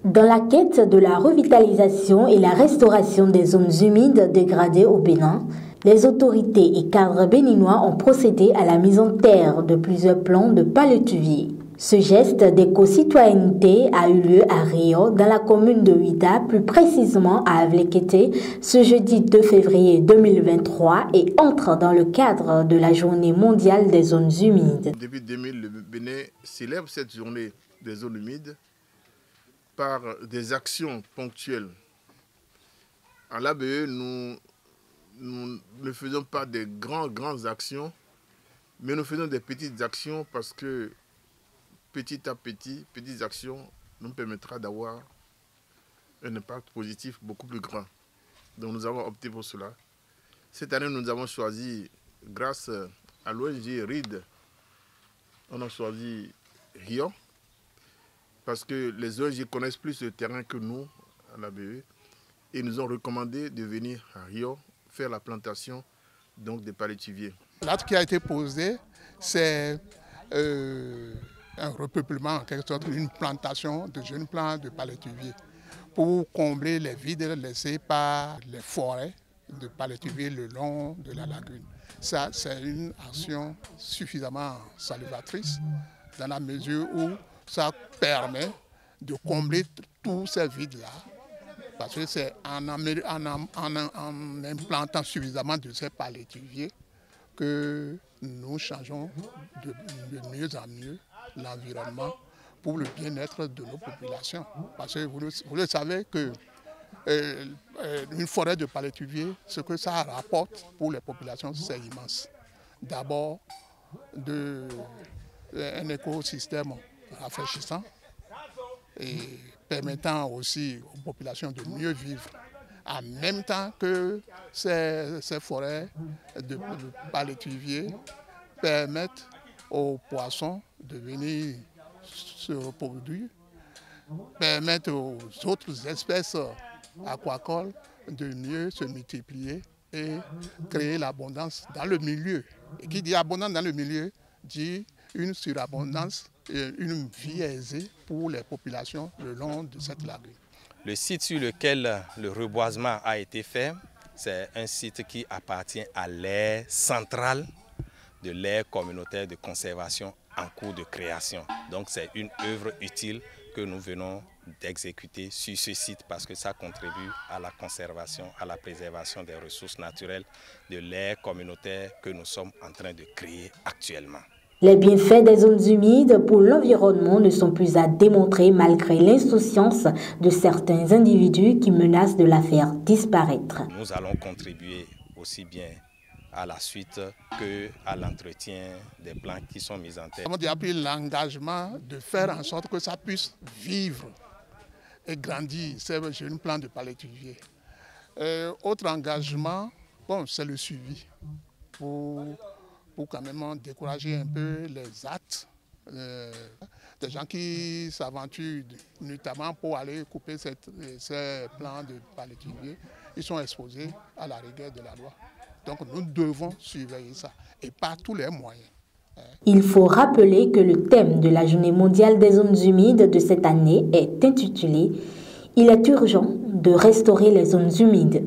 Dans la quête de la revitalisation et la restauration des zones humides dégradées au Bénin, les autorités et cadres béninois ont procédé à la mise en terre de plusieurs plants de palétuviers. Ce geste d'éco-citoyenneté a eu lieu à Rio, dans la commune de Ouida, plus précisément à Avlékété, ce jeudi 2 février 2023 et entre dans le cadre de la Journée mondiale des zones humides. Depuis 2000, le Bénin célèbre cette journée des zones humides par des actions ponctuelles. À l'ABE, nous ne faisons pas des grandes actions, mais nous faisons des petites actions parce que petit à petit, petites actions nous permettra d'avoir un impact positif beaucoup plus grand. Donc nous avons opté pour cela. Cette année, nous avons choisi, grâce à l'ONG RID, on a choisi Rio, parce que les ONG connaissent plus le terrain que nous, à l'ABE, et nous ont recommandé de venir à Rio faire la plantation donc, des palétuviers. L'acte qui a été posé, c'est un repeuplement, en quelque sorte, une plantation de jeunes plants de palétuviers pour combler les vides laissés par les forêts de palétuviers le long de la lagune. Ça, c'est une action suffisamment salvatrice dans la mesure où ça permet de combler tous ces vides-là. Parce que c'est en implantant suffisamment de ces palétuviers que nous changeons de mieux en mieux l'environnement pour le bien-être de nos populations. Parce que vous le savez que une forêt de palétuviers, ce que ça rapporte pour les populations, c'est immense. D'abord, un écosystème rafraîchissant et permettant aussi aux populations de mieux vivre. En même temps que ces forêts de palétuviers permettent aux poissons de venir se reproduire, permettent aux autres espèces aquacoles de mieux se multiplier et créer l'abondance dans le milieu. Et qui dit abondance dans le milieu dit une surabondance et une vie aisée pour les populations le long de cette lagune. Le site sur lequel le reboisement a été fait, c'est un site qui appartient à l'aire centrale de l'aire communautaire de conservation en cours de création. Donc c'est une œuvre utile que nous venons d'exécuter sur ce site parce que ça contribue à la conservation, à la préservation des ressources naturelles de l'aire communautaire que nous sommes en train de créer actuellement. Les bienfaits des zones humides pour l'environnement ne sont plus à démontrer malgré l'insouciance de certains individus qui menacent de la faire disparaître. Nous allons contribuer aussi bien à la suite qu'à l'entretien des plants qui sont mis en terre. On a pris l'engagement de faire en sorte que ça puisse vivre et grandir, ces jeunes plants de palétuviers. Autre engagement, c'est le suivi pour quand même décourager un peu les actes des gens qui s'aventurent, notamment pour aller couper ces plants de palétuviers. Ils sont exposés à la rigueur de la loi. Donc nous devons surveiller ça, et par tous les moyens. Il faut rappeler que le thème de la Journée mondiale des zones humides de cette année est intitulé « Il est urgent de restaurer les zones humides ».